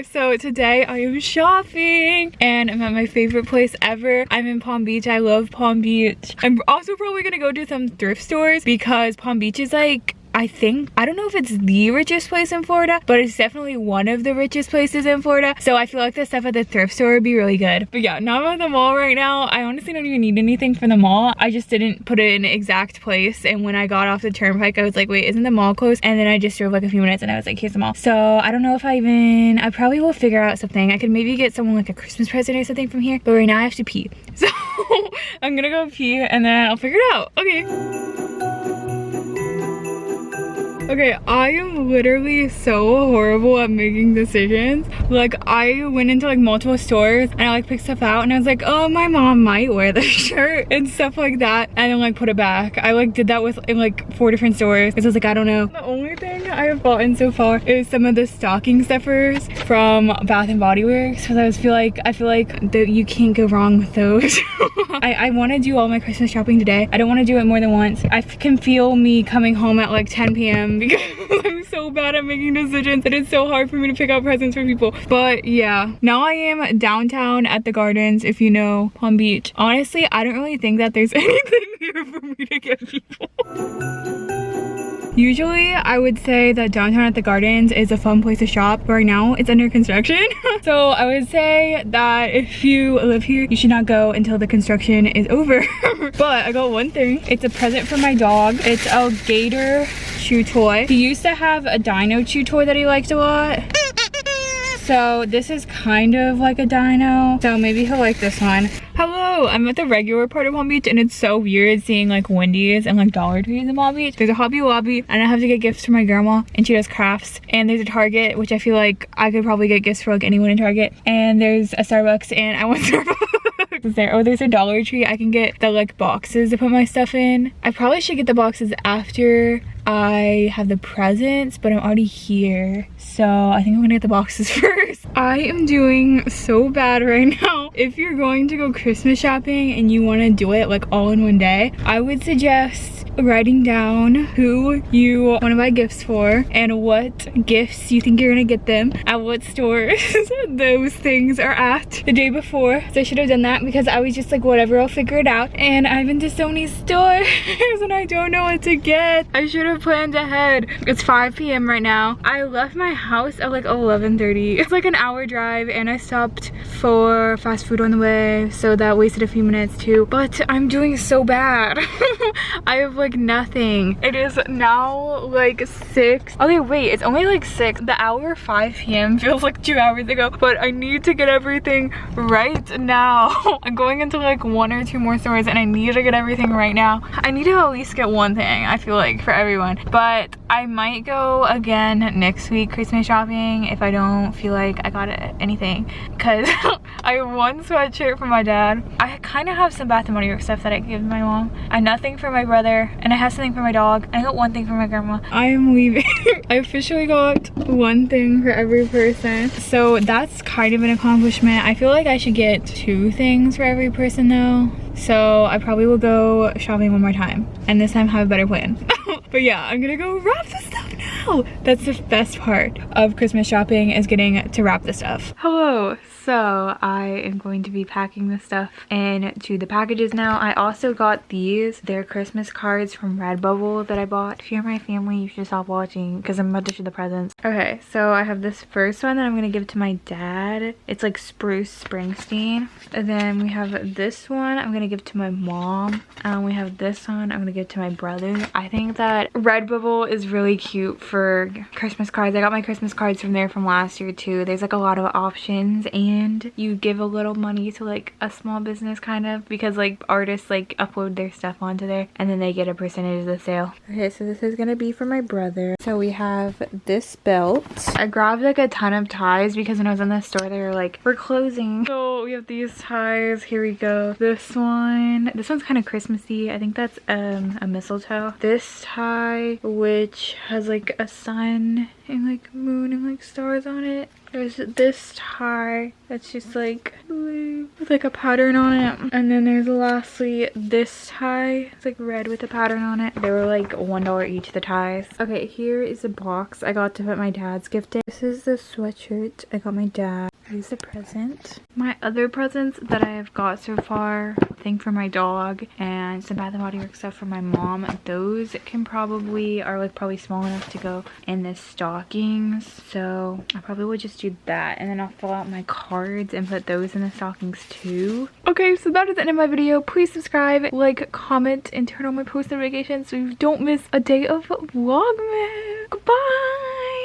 Okay, so today I am shopping and I'm at my favorite place ever. I'm in Palm Beach. I love Palm Beach. I'm also probably gonna go to some thrift stores because Palm Beach is like, I don't know if it's the richest place in Florida, but it's definitely one of the richest places in Florida. So I feel like the stuff at the thrift store would be really good. But yeah, now I'm at the mall right now. I honestly don't even need anything from the mall. I just didn't put it in an exact place. And when I got off the turnpike, I was like, wait, isn't the mall closed? And then I just drove like a few minutes and I was like, here's the mall. So I don't know if I probably will figure out something. I could maybe get someone like a Christmas present or something from here. But right now I have to pee. So I'm gonna go pee and then I'll figure it out. Okay. Okay, I am literally so horrible at making decisions. Like, I went into like multiple stores and I like picked stuff out and I was like, oh, my mom might wear this shirt and stuff like that, and then like put it back. I like did that in like 4 different stores because I was like, I don't know. The only thing I have gotten so far is some of the stocking stuffers from Bath and Body Works because I feel like that you can't go wrong with those. I want to do all my Christmas shopping today. I don't want to do it more than once. I can feel me coming home at like 10 p.m. because I'm so bad at making decisions and it's so hard for me to pick out presents for people. But yeah, now I am downtown at the Gardens, if you know Palm Beach. Honestly, I don't really think that there's anything here for me to get people. Usually, I would say that downtown at the Gardens is a fun place to shop, but right now it's under construction. So I would say that if you live here, you should not go until the construction is over. But I got one thing. It's a present for my dog. It's a gator chew toy. He used to have a dino chew toy that he liked a lot. So this is kind of like a dino, so maybe he'll like this one. Hello, I'm at the regular part of Palm Beach and it's so weird seeing like Wendy's and like Dollar Trees in Palm Beach. There's a Hobby Lobby and I have to get gifts for my grandma and she does crafts, and there's a Target, which I feel like I could probably get gifts for like anyone in Target, and there's a Starbucks and I want Starbucks. Oh, there's a Dollar Tree. I can get the like boxes to put my stuff in. I probably should get the boxes after I have the presents, but I'm already here, so I think I'm gonna get the boxes first. I am doing so bad right now. If you're going to go Christmas shopping and you want to do it like all in one day, I would suggest writing down who you want to buy gifts for and what gifts you think you're gonna get them at what stores those things are at the day before. So I should have done that because I was just like, whatever, I'll figure it out. And I've been to so many stores and I don't know what to get. I should have planned ahead. It's 5 p.m. right now. I left my house at like 11:30. It's like an hour drive and I stopped for fast food on the way, so that wasted a few minutes too. But I'm doing so bad. I have like nothing. It is now like 6. Okay, wait, it's only like 6. The hour 5 p.m. feels like 2 hours ago, but I need to get everything right now. I'm going into like 1 or 2 more stores and I need to get everything right now. I need to at least get one thing, I feel like, for everyone. But I might go again next week Christmas shopping if I don't feel like I got anything, because I have one sweatshirt from my dad. I kind of have some Bath and Body Works stuff that I give my mom. I have nothing for my brother, and I have something for my dog. I got one thing for my grandma. I am leaving. I officially got one thing for every person, so that's kind of an accomplishment. I feel like I should get 2 things for every person though, so I probably will go shopping one more time and this time have a better plan. But yeah, I'm gonna go wrap the stuff now. That's the best part of Christmas shopping, is getting to wrap the stuff. Hello. So I am going to be packing the stuff into the packages now. I also got these. They're Christmas cards from Redbubble that I bought. If you're my family, you should stop watching because I'm about to show the presents. Okay, so I have this first one that I'm going to give to my dad. It's like Spruce Springsteen. And then we have this one I'm going to give to my mom. And we have this one I'm going to give to my brother. I think that Redbubble is really cute for Christmas cards. I got my Christmas cards from there from last year too. There's like a lot of options, and you give a little money to like a small business kind of, because like artists like upload their stuff onto there and then they get a percentage of the sale. Okay, so this is gonna be for my brother. So we have this belt. I grabbed like a ton of ties because when I was in the store they were like, we're closing. So we have these ties. Here we go. This one's kind of Christmassy. I think that's a mistletoe. This tie, which has like a sun and like moon and like stars on it. There's this tie that's just like blue with like a pattern on it. And then there's lastly this tie. It's like red with a pattern on it. They were like $1 each, the ties. Okay, here is a box I got to put my dad's gift in. This is the sweatshirt I got my dad. Here's a present. My other presents that I have got so far, thing for my dog and some Bath and Body Works stuff for my mom. Those can probably are like probably small enough to go in the stockings, so I probably would just do that, and then I'll fill out my cards and put those in the stockings too. Okay, so that is the end of my video. Please subscribe, like, comment, and turn on my post notifications so you don't miss a day of Vlogmas. Goodbye.